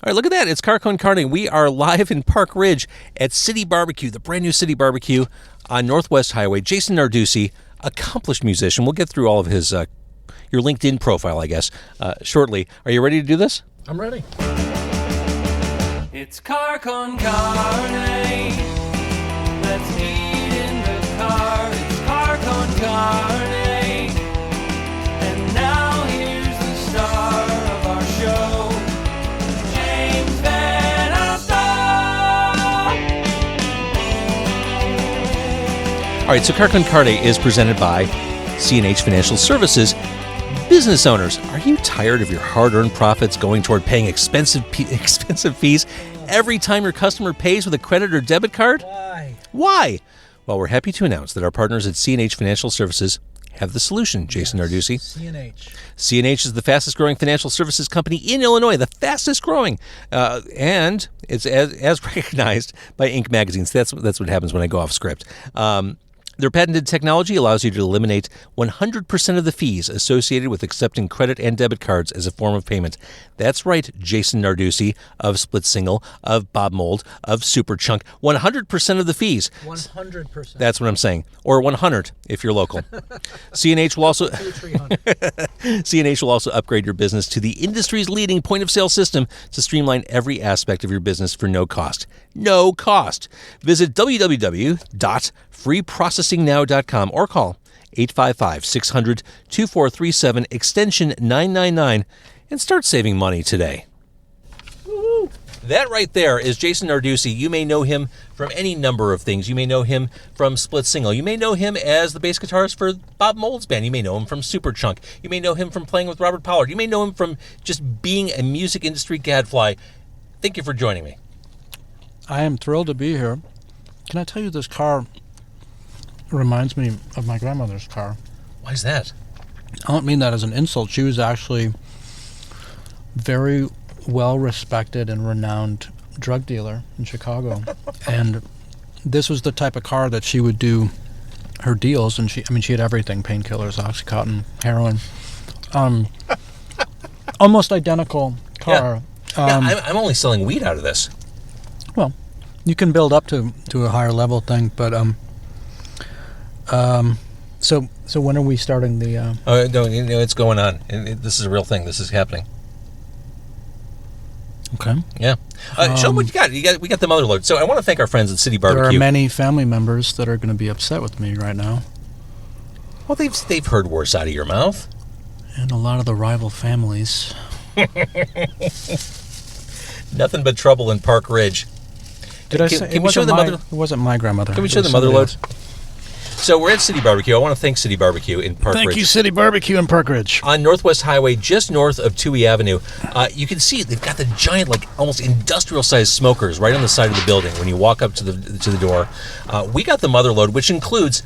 All right, look at that. It's Car Con Carne. We are live in Park Ridge at City Barbeque, the brand new City Barbeque on Northwest Highway. Jason Narducy, accomplished musician. We'll get through all of his, your LinkedIn profile, I guess, shortly. Are you ready to do this? I'm ready. It's Car Con Carne. Let's eat in the car. It's Car Con Carne. And now here's the star of our show, James Van Alstyne. All right, so Car Con Carne is presented by C&H Financial Services. Business owners, are you tired of your hard-earned profits going toward paying expensive fees every time your customer pays with a credit or debit card? Why? Well, we're happy to announce that our partners at C&H Financial Services have the solution, Jason Narducy. C&H. C&H is the fastest-growing financial services company in Illinois, the fastest-growing, and it's as recognized by Inc. magazines. That's what happens when I go off script. Their patented technology allows you to eliminate 100% of the fees associated with accepting credit and debit cards as a form of payment. That's right, Jason Narducy of Split Single, of Bob Mould, of Superchunk. 100% of the fees. 100%. That's what I'm saying. Or 100 if you're local. C&H will also C&H will also upgrade your business to the industry's leading point-of-sale system to streamline every aspect of your business for no cost. No cost. Visit www.freeprocessingnow.com or call 855-600-2437 extension 999 and start saving money today. Woo-hoo. That right there is Jason Narducy. You may know him from any number of things. You may know him from Split Single. You may know him as the bass guitarist for Bob Mould's band. You may know him from Superchunk. You may know him from playing with Robert Pollard. You may know him from just being a music industry gadfly. Thank you for joining me. I am thrilled to be here. Can I tell you, this car reminds me of my grandmother's car. Why is that? I don't mean that as an insult. She was actually very well-respected and renowned drug dealer in Chicago. And this was the type of car that she would do her deals. And she had everything: painkillers, Oxycontin, heroin. Almost identical car. Yeah. I'm only selling weed out of this. Well, you can build up to a higher level thing, but so when are we starting the? Oh no, it's going on. This is a real thing. This is happening. Okay. Yeah. Show what you got. We got the MOTHERLOAD. So I want to thank our friends at City Barbeque. There are many family members that are going to be upset with me right now. Well, they've heard worse out of your mouth. And a lot of the rival families. Nothing but trouble in Park Ridge. Did I say it wasn't my grandmother? Can we show the MOTHERLOAD? So we're at City Barbeque. I want to thank City Barbeque in Park Ridge. Thank you, City Barbeque in Park Ridge. On Northwest Highway, just north of Pkwy Avenue. You can see they've got the giant, almost industrial-sized smokers right on the side of the building when you walk up to the door. We got the MOTHERLOAD, which includes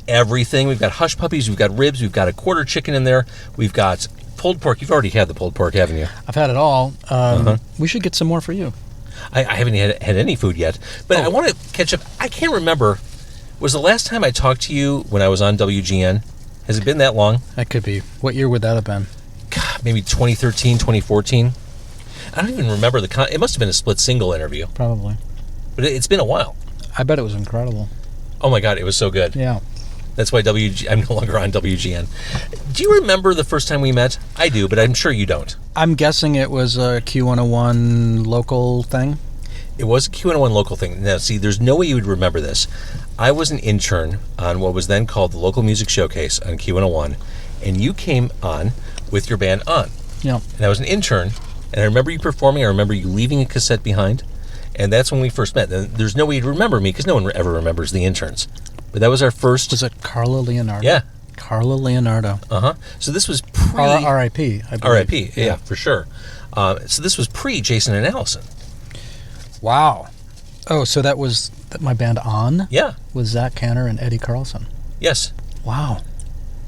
everything. We've got hush puppies, we've got ribs, we've got a quarter chicken in there, we've got pulled pork. You've already had the pulled pork, haven't you? I've had it all. We should get some more for you. I haven't had any food yet, but I want to catch up. I can't remember. Was the last time I talked to you when I was on WGN? Has it been that long? That could be. What year would that have been? God, maybe 2013, 2014. I don't even remember it must have been a Split Single interview. Probably. But it's been a while. I bet it was incredible. Oh my God, it was so good. Yeah. That's why I'm no longer on WGN. Do you remember the first time we met? I do, but I'm sure you don't. I'm guessing it was a Q101 local thing. It was a Q101 local thing. Now, see, there's no way you would remember this. I was an intern on what was then called the Local Music Showcase on Q101, and you came on with your band On. Yeah. And I was an intern, and I remember you performing. I remember you leaving a cassette behind, and that's when we first met. And there's no way you'd remember me because no one ever remembers the interns. But that was our first... Was it Carla Leonardo? Yeah. Carla Leonardo. Uh-huh. So this was pre... R.I.P. R.I.P. Yeah, for sure. So this was pre-Jason and Alison. Wow. Oh, so that was my band On? Yeah. Was Zach Canner and Eddie Carlson? Yes. Wow.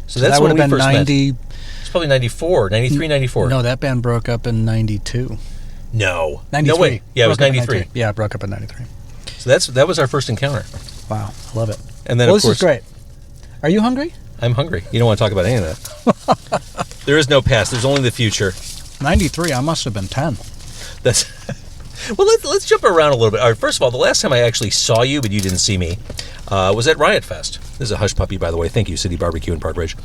So that's when we first 90... met. It's probably 94, 93, 94. No, that band broke up in 92. No. 93. No way. Yeah, it was 93. Yeah, it broke up in 93. So that was our first encounter. Wow. I love it. And then, well, of course... this is great. Are you hungry? I'm hungry. You don't want to talk about any of that. There is no past. There's only the future. 93. I must have been 10. That's well. Let's jump around a little bit. All right, first of all, the last time I actually saw you, but you didn't see me, was at Riot Fest. This is a hush puppy, by the way. Thank you, City Barbeque in Park Ridge.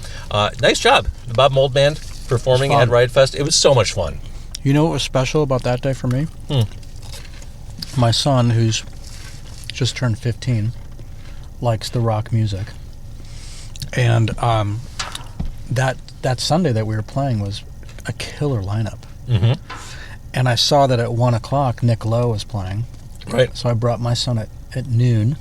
Nice job, the Bob Mould Band performing at Riot Fest. It was so much fun. You know what was special about that day for me? My son, who's just turned 15, likes the rock music. And that Sunday that we were playing was a killer lineup. Mm-hmm. And I saw that at 1 o'clock, Nick Lowe was playing. Right. So I brought my son at noon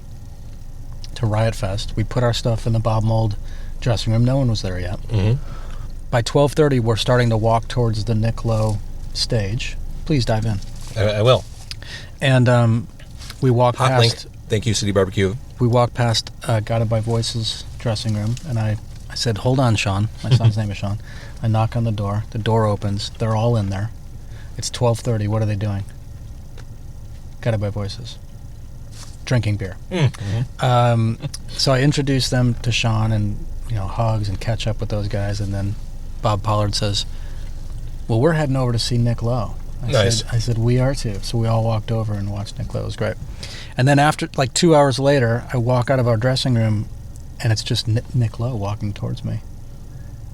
to Riot Fest. We put our stuff in the Bob Mould dressing room. No one was there yet. Mm-hmm. By 12:30, we're starting to walk towards the Nick Lowe stage. Please dive in. I will. And we walked Hot past... link. Thank you, City Barbecue. We walked past Guided by Voices dressing room, and I said, "Hold on, Sean." My son's name is Sean. I knock on the door. The door opens. They're all in there. It's 12:30. What are they doing? Guided by Voices. Drinking beer. Mm-hmm. So I introduced them to Sean, and hugs and catch up with those guys, and then Bob Pollard says, "Well, we're heading over to see Nick Lowe." Nice. I said, "We are too." So we all walked over and watched Nick Lowe. It was great. And then after, 2 hours later, I walk out of our dressing room, and it's just Nick Lowe walking towards me.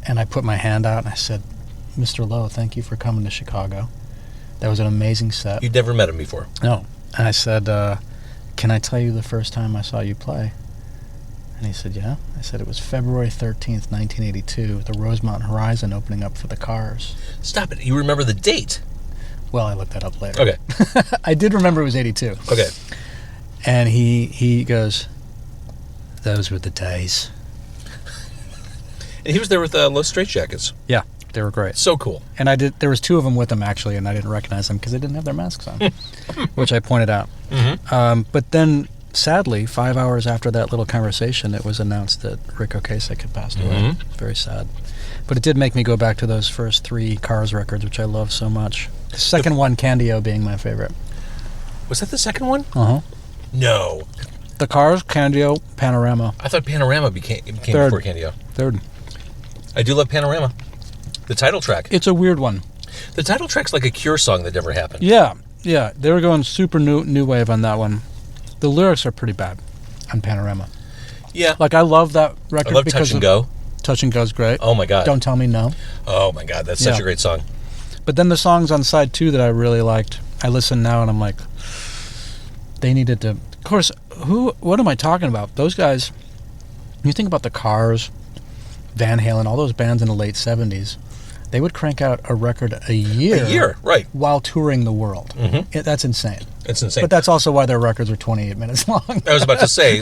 And I put my hand out, and I said, "Mr. Lowe, thank you for coming to Chicago. That was an amazing set." You'd never met him before. No. And I said, "Can I tell you the first time I saw you play?" And he said, "Yeah." I said, "It was February 13th, 1982, the Rosemont Horizon opening up for the Cars." Stop it. You remember the date? Well, I looked that up later. Okay. I did remember it was 82. Okay. And he goes, "Those were the days." And he was there with Los Straitjackets. Yeah, they were great. So cool. And there was two of them with them, actually, and I didn't recognize them because they didn't have their masks on, which I pointed out. Mm-hmm. But then, sadly, 5 hours after that little conversation, it was announced that Rick Ocasek had passed away. Mm-hmm. It's very sad. But it did make me go back to those first 3 Cars records, which I love so much. The second one, Candio, being my favorite. Was that the second one? Uh-huh. No. The Cars, Candio, Panorama. I thought Panorama became Third. before Candio. Third. I do love Panorama. The title track. It's a weird one. The title track's like a Cure song that never happened. Yeah. They were going super new wave on that one. The lyrics are pretty bad on Panorama. Yeah. I love that record. I love because Touch and Go. Touch and Go's great. Oh my God. Don't Tell Me No. Oh my God, that's such a great song. But then the songs on side 2 that I really liked, I listen now and I'm like, they needed to... Of course, what am I talking about? Those guys, you think about the Cars, Van Halen, all those bands in the late 70s, they would crank out a record a year. A year, right. While touring the world. Mm-hmm. That's insane. It's insane. But that's also why their records are 28 minutes long. I was about to say,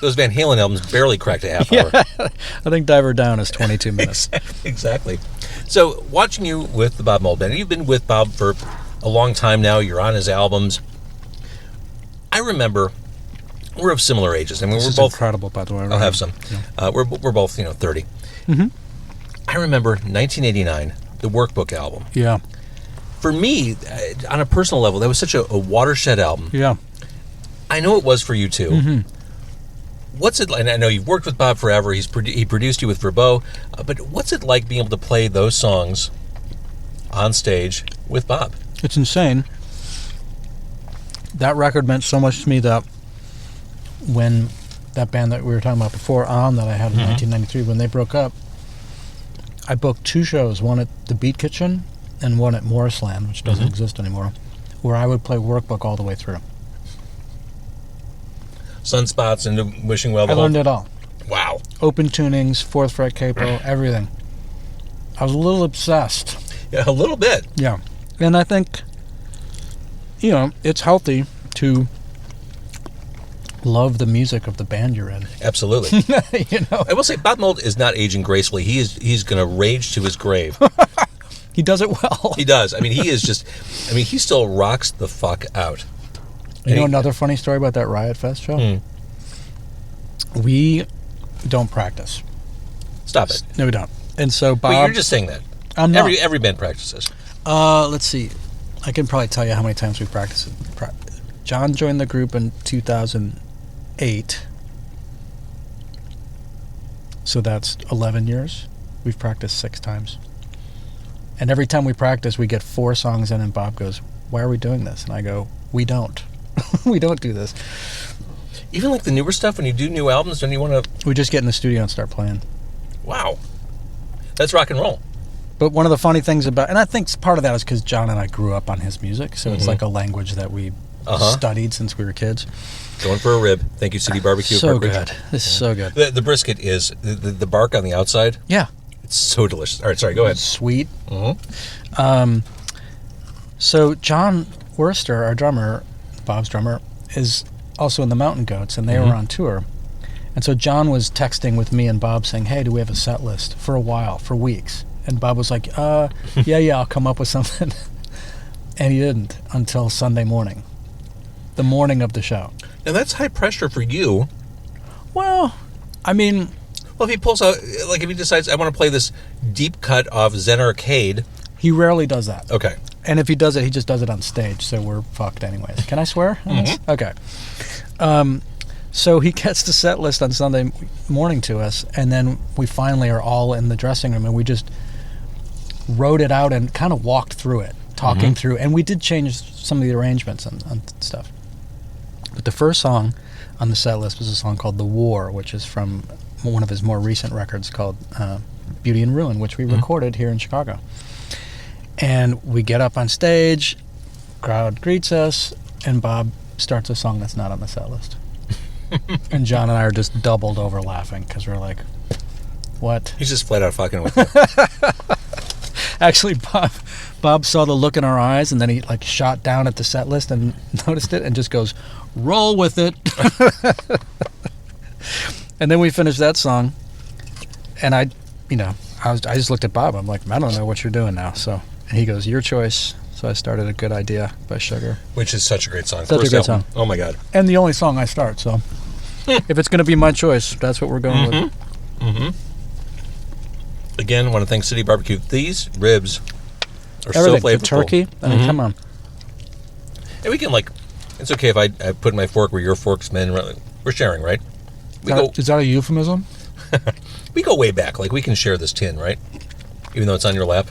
those Van Halen albums barely cracked a half hour. I think Diver Down is 22 minutes. Exactly. So, watching you with the Bob Mould Band, you've been with Bob for a long time now. You're on his albums. I remember, we're of similar ages. I mean, This we're is both incredible, by the way. I'll have some. Yeah. We're both 30. Mm-hmm. I remember 1989, the Workbook album. Yeah. For me, on a personal level, that was such a watershed album. Yeah. I know it was for you too. Mm-hmm. What's it like? And I know you've worked with Bob forever. He produced you with Verbow. But what's it like being able to play those songs on stage with Bob? It's insane. That record meant so much to me that when that band that we were talking about before, that I had in 1993, when they broke up, I booked 2 shows, one at the Beat Kitchen and one at Morrisland, which doesn't exist anymore, where I would play Workbook all the way through. Sunspots and Wishing Well. I learned it all. Wow. Open tunings, 4th fret capo, everything. I was a little obsessed. Yeah, a little bit. Yeah. And I think, it's healthy to love the music of the band you're in. Absolutely. I will say, Bob Mould is not aging gracefully. He's going to rage to his grave. He does it well. He does. I mean, he still rocks the fuck out. You know another funny story about that Riot Fest show? We don't practice. Stop it. No, we don't. And so Bob... Wait, you're just saying that. I'm not. Every band practices. Let's see. I can probably tell you how many times we practiced it. John joined the group in 2008. So that's 11 years. We've practiced 6 times. And every time we practice, we get 4 songs in, and Bob goes, why are we doing this? And I go, we don't. We don't do this. Even like the newer stuff, when you do new albums, don't you want to... We just get in the studio and start playing. Wow. That's rock and roll. But one of the funny things about, and I think part of that is because John and I grew up on his music, so it's like a language that we studied since we were kids. Going for a rib. Thank you, City Barbeque. So good. This is so good. The brisket is, the bark on the outside, Yeah. it's so delicious. All right, sorry, go ahead. Sweet. Mm-hmm. So John Worster, our drummer, Bob's drummer, is also in the Mountain Goats, and they were on tour. And so John was texting with me and Bob saying, hey, do we have a set list? For a while, for weeks. And Bob was like, yeah, I'll come up with something. And he didn't until Sunday morning, the morning of the show. Now, that's high pressure for you. Well, I mean... Well, if he pulls out, like if he decides, I want to play this deep cut of Zen Arcade. He rarely does that. Okay. And if he does it, he just does it on stage, so we're fucked anyways. Can I swear? Okay. So he gets the set list on Sunday morning to us, and then we finally are all in the dressing room, and we just wrote it out and kind of walked through it, talking through, and we did change some of the arrangements and stuff. But the first song on the set list was a song called The War, which is from one of his more recent records called Beauty and Ruin, which we recorded here in Chicago. And we get up on stage, crowd greets us, and Bob starts a song that's not on the set list. And John and I are just doubled over laughing because we're like, what? He's just flat out fucking with you. Actually, Bob saw the look in our eyes, and then he like shot down at the set list and noticed it and just goes, roll with it. And then we finished that song, and I just looked at Bob. I'm like, I don't know what you're doing now. And he goes, your choice. So I started A Good Idea by Sugar. Which is such a great song. Such First a great album. song. Oh my God. And the only song I start, so if it's going to be my choice, that's what we're going with. Mm-hmm. Again, I want to thank City Barbeque. These ribs are Everything. so flavorful. The turkey, I mean, come on. And we can it's okay if I put my fork where your fork's been. We're sharing, right? Is that a euphemism? We go way back. Like, we can share this tin, right? Even though it's on your lap.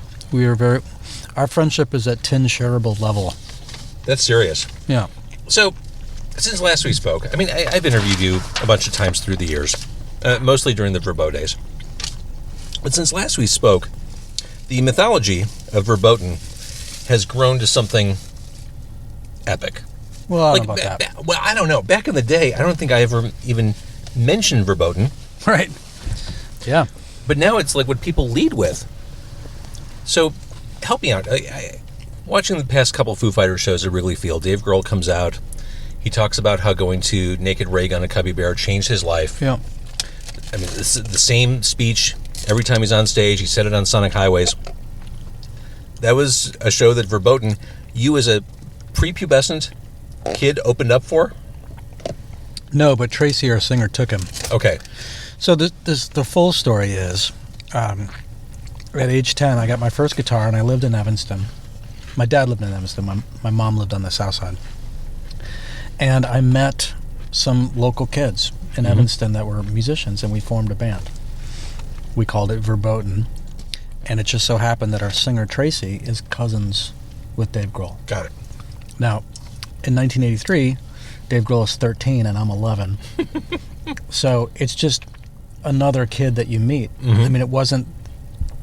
Our friendship is at tin shareable level. That's serious. Yeah. So, since last we spoke, I mean, I've interviewed you a bunch of times through the years, mostly during the Verbow days. But since last we spoke, the mythology of Verboten has grown to something epic. Well, I don't know about that. Well, I don't know. Back in the day, I don't think I ever even mentioned Verboten. Right. Yeah. But now it's like what people lead with. So, help me out. Watching the past couple Foo Fighters shows at Wrigley Field, Dave Grohl comes out. He talks about how going to Naked Ray on a Cubby Bear changed his life. Yeah. I mean, this is the same speech every time he's on stage. He said it on Sonic Highways. That was a show that Verboten, you as a prepubescent kid, opened up for? No, but Tracy, our singer, took him. Okay. So the full story is, at age 10, I got my first guitar, and I lived in Evanston. My dad lived in Evanston. My mom lived on the south side. And I met some local kids in Evanston that were musicians, and we formed a band. We called it Verboten, and it just so happened that our singer, Tracy, is cousins with Dave Grohl. Got it. Now, in 1983, Dave Grohl is 13 and I'm 11. So it's just another kid that you meet. I mean, it wasn't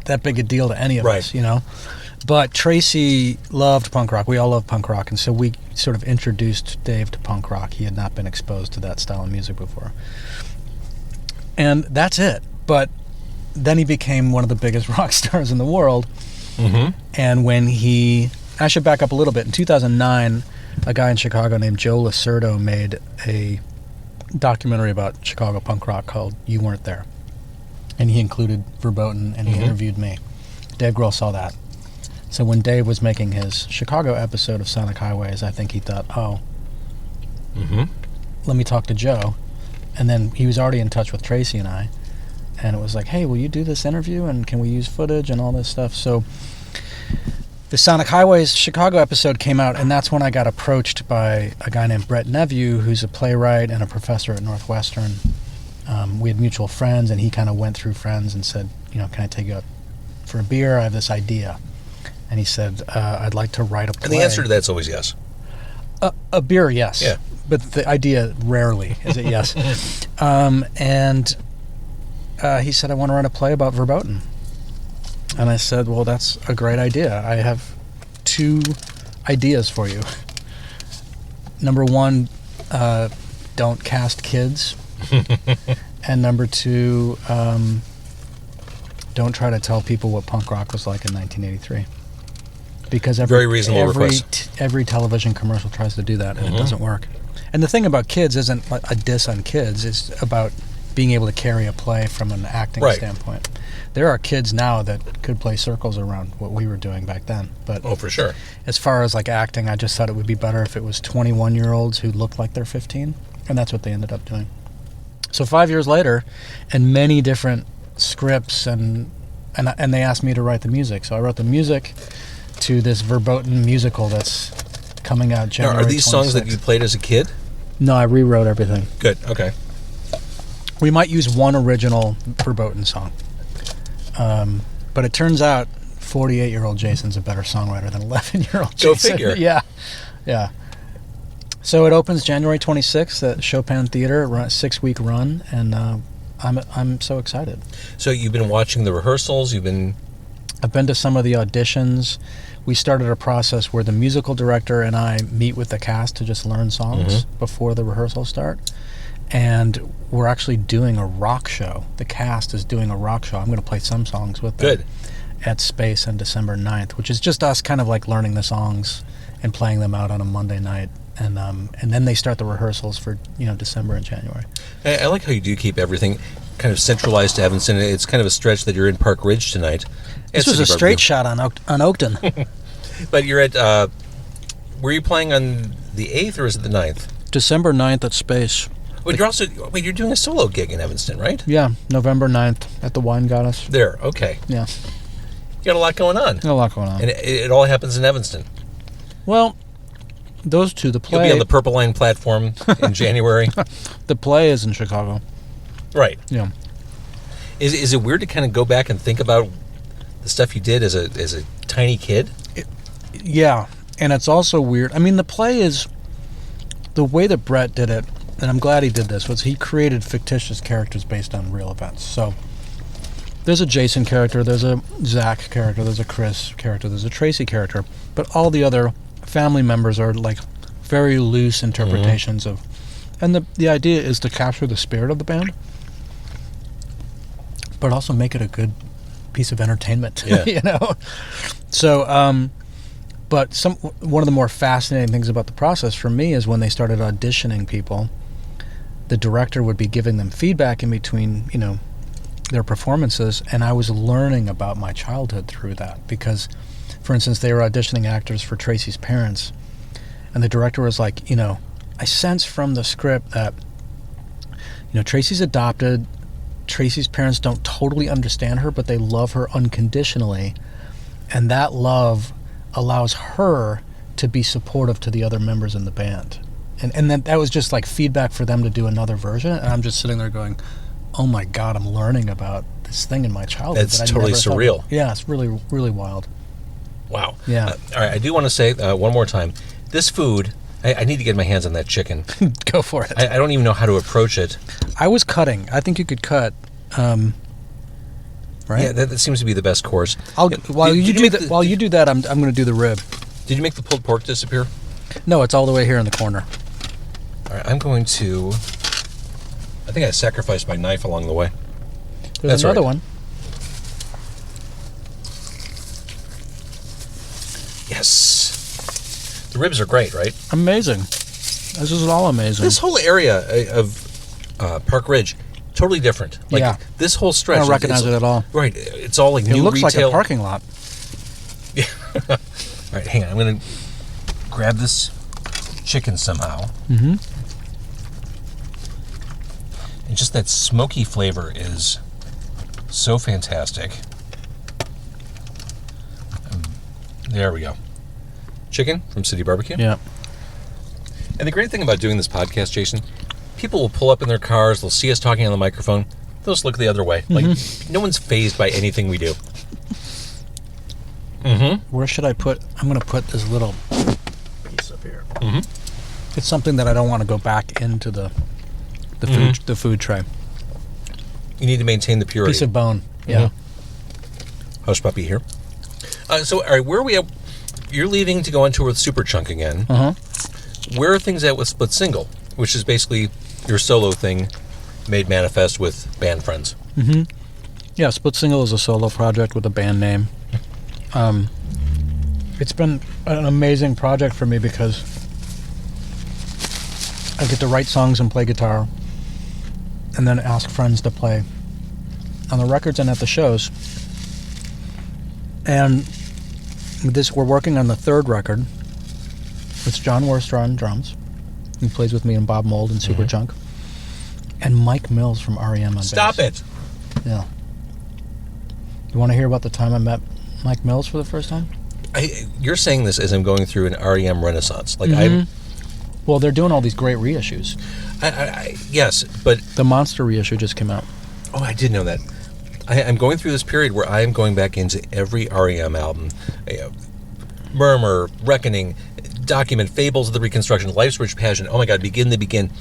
that big a deal to any of us, you know? But Tracy loved punk rock. We all love punk rock. And so we sort of introduced Dave to punk rock. He had not been exposed to that style of music before. And that's it. But then he became one of the biggest rock stars in the world. And when I should back up a little bit. In 2009, a guy in Chicago named Joe Lacerdo made a documentary about Chicago punk rock called You Weren't There. And he included Verboten, and he interviewed me. Dave Grohl saw that. So when Dave was making his Chicago episode of Sonic Highways, I think he thought, let me talk to Joe. And then he was already in touch with Tracy and I. And it was like, hey, will you do this interview? And can we use footage and all this stuff? So the Sonic Highways Chicago episode came out, and that's when I got approached by a guy named Brett Neveu, who's a playwright and a professor at Northwestern. We had mutual friends, and he kind of went through friends and said, can I take you out for a beer? I have this idea. And he said, I'd like to write a play. And the answer to that's always yes. A beer, yes. Yeah. But the idea rarely is it yes. And he said, I want to write a play about Verboten. And I said, well, that's a great idea. I have 2 ideas for you. Number 1, don't cast kids. And number 2, don't try to tell people what punk rock was like in 1983. Because Very reasonable request. Every television commercial tries to do that, and it doesn't work. And the thing about kids isn't a diss on kids. It's about being able to carry a play from an acting standpoint. There are kids now that could play circles around what we were doing back then. But Oh, for sure. as far as like acting, I just thought it would be better if it was 21-year-olds who looked like they're 15, and that's what they ended up doing. So 5 years later, and many different scripts, and they asked me to write the music. So I wrote the music to this Verboten musical that's coming out January 26th. Now, are these songs that you played as a kid? No, I rewrote everything. Good. Okay. We might use one original Verboten song. But it turns out 48-year-old Jason's a better songwriter than 11-year-old Jason. Go figure. Yeah. So it opens January 26th at Chopin Theatre, a 6-week run, and I'm so excited. So you've been watching the rehearsals, I've been to some of the auditions. We started a process where the musical director and I meet with the cast to just learn songs before the rehearsals start. And we're actually doing a rock show. The cast is doing a rock show. I'm going to play some songs with them at Space on December 9th, which is just us kind of like learning the songs and playing them out on a Monday night. And then they start the rehearsals for December and January. I like how you do keep everything kind of centralized to Evanston. It's kind of a stretch that you're in Park Ridge tonight. This was a straight shot on Oakton. But you're at, were you playing on the 8th or is it the 9th? December 9th at Space. But you're doing a solo gig in Evanston, right? Yeah, November 9th at the Wine Goddess. There, okay. Yeah. You got a lot going on. A lot going on. And it all happens in Evanston. Well, those two, the play... You'll be on the Purple Line platform in January. The play is in Chicago. Right. Yeah. Is it weird to kind of go back and think about the stuff you did as a tiny kid? Yeah, and it's also weird. I mean, the play is... The way that Brett did it, and I'm glad he did this, was he created fictitious characters based on real events. So there's a Jason character, there's a Zach character, there's a Chris character, there's a Tracy character, but all the other family members are like very loose interpretations of... And the idea is to capture the spirit of the band, but also make it a good piece of entertainment, So, but one of the more fascinating things about the process for me is when they started auditioning people, the director would be giving them feedback in between, their performances, and I was learning about my childhood through that. Because, for instance, they were auditioning actors for Tracy's parents, and the director was like, I sense from the script that, Tracy's adopted, Tracy's parents don't totally understand her, but they love her unconditionally, and that love allows her to be supportive to the other members in the band. And that was just like feedback for them to do another version, and I'm just sitting there going, oh my God, I'm learning about this thing in my childhood. That's totally surreal. Yeah, it's really, really wild. Wow. Yeah. All right, I do want to say one more time, this food, I need to get my hands on that chicken. Go for it. I don't even know how to approach it. I was cutting. I think you could cut, right? Yeah, that seems to be the best course. While you do that, I'm going to do the rib. Did you make the pulled pork disappear? No, it's all the way here in the corner. All right, I'm going to... I think I sacrificed my knife along the way. There's another one. Yes. The ribs are great, right? Amazing. This is all amazing. This whole area of Park Ridge, totally different. Like, this whole stretch. I don't recognize it at all. Right. It's all like new retail. It looks like a parking lot. Yeah. All right, hang on. I'm going to grab this chicken somehow. Mm-hmm. And just that smoky flavor is so fantastic. There we go. Chicken from City Barbeque. Yeah. And the great thing about doing this podcast, Jason, people will pull up in their cars, they'll see us talking on the microphone, they'll just look the other way. Like, no one's fazed by anything we do. Where should I put? I'm going to put this little piece up here. It's something that I don't want to go back into the food tray. You need to maintain the purity. Piece of bone. Yeah. Hush puppy here. So, all right, where are we at? You're leaving to go on tour with Superchunk again. Where are things at with Split Single, which is basically your solo thing made manifest with band friends? Yeah, Split Single is a solo project with a band name. It's been an amazing project for me because I get to write songs and play guitar and then ask friends to play on the records and at the shows. And we're working on the third record. It's John Worster on drums. He plays with me and Bob Mould and Superchunk. And Mike Mills from REM on bass. Stop it! Yeah. You want to hear about the time I met Mike Mills for the first time? You're saying this as I'm going through an REM renaissance. Like Well, they're doing all these great reissues. Yes, but The Monster reissue just came out. oh, I did know that. I'm going through this period where I am going back into every REM album. Murmur, Reckoning, Document, Fables of the Reconstruction, Life's Rich Passion. Oh my God, Begin the Begin.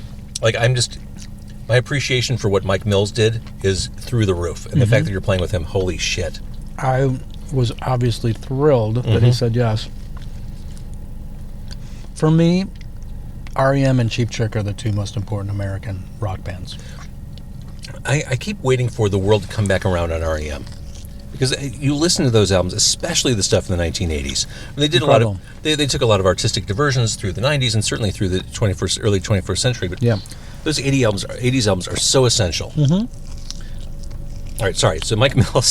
Like, my appreciation for what Mike Mills did is through the roof. And the fact that you're playing with him, holy shit. I was obviously thrilled that he said yes. For me, REM and Cheap Trick are the two most important American rock bands. I keep waiting for the world to come back around on REM. Because you listen to those albums, especially the stuff in the 1980s. They did Incredible. a lot of. They took a lot of artistic diversions through the 90s and certainly through the early 21st century. But those 80s albums are so essential. All right, sorry. So Mike Mills